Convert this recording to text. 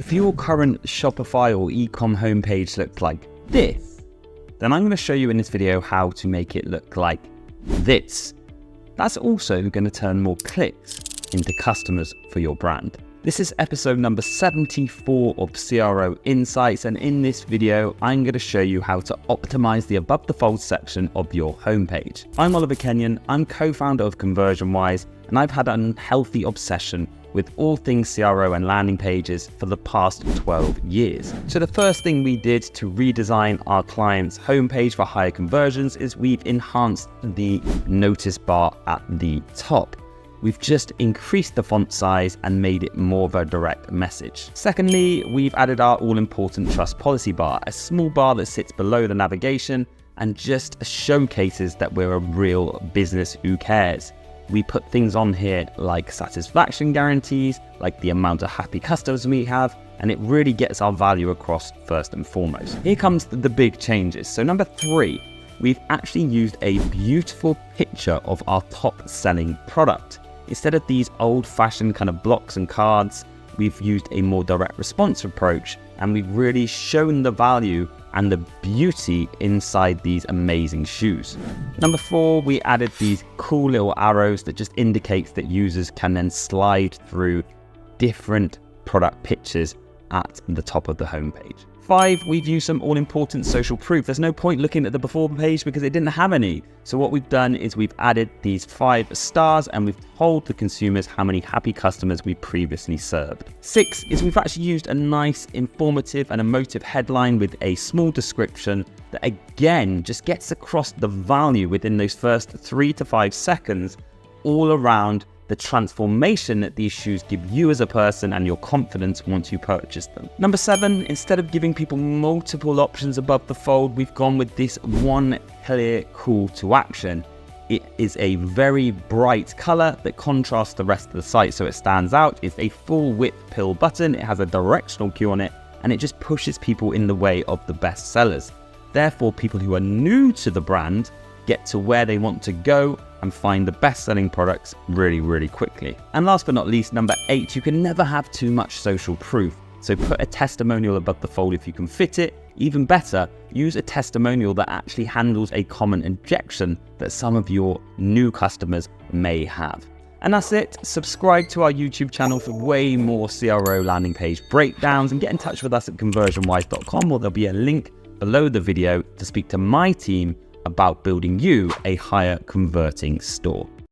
If your current Shopify or ecom homepage looked like this, then I'm going to show you in this video how to make it look like this. That's also going to turn more clicks into customers for your brand. This is episode number 74 of CRO Insights, and in this video, I'm going to show you how to optimize the above the fold section of your homepage. I'm Oliver Kenyon, I'm co-founder of ConversionWise, and I've had an unhealthy obsession with all things CRO and landing pages for the past 12 years. So the first thing we did to redesign our client's homepage for higher conversions is we've enhanced the notice bar at the top. We've just increased the font size and made it more of a direct message. Secondly, we've added our all-important trust policy bar, a small bar that sits below the navigation and just showcases that we're a real business who cares. We put things on here like satisfaction guarantees, like the amount of happy customers we have, and it really gets our value across first and foremost. Here comes the big changes. So number 3, we've actually used a beautiful picture of our top selling product. Instead of these old-fashioned kind of blocks and cards, we've used a more direct response approach, and we've really shown the value and the beauty inside these amazing shoes. Number 4, we added these cool little arrows that just indicates that users can then slide through different product pictures at the top of the homepage. 5, we've used some all-important social proof. There's no point looking at the before page because it didn't have any. So what we've done is we've added these 5 stars and we've told the consumers how many happy customers we previously served. 6 is we've actually used a nice, informative and emotive headline with a small description that again just gets across the value within those first 3 to 5 seconds all around the transformation that these shoes give you as a person and your confidence once you purchase them. Number 7, instead of giving people multiple options above the fold, we've gone with this one clear call to action. It is a very bright color that contrasts the rest of the site so it stands out. It's a full width pill button, it has a directional cue on it, and it just pushes people in the way of the best sellers. Therefore, people who are new to the brand get to where they want to go and find the best-selling products really, really quickly. And last but not least, number 8, you can never have too much social proof. So put a testimonial above the fold if you can fit it. Even better, use a testimonial that actually handles a common objection that some of your new customers may have. And that's it. Subscribe to our YouTube channel for way more CRO landing page breakdowns, and get in touch with us at ConversionWise.com, or there'll be a link below the video to speak to my team about building you a higher converting store.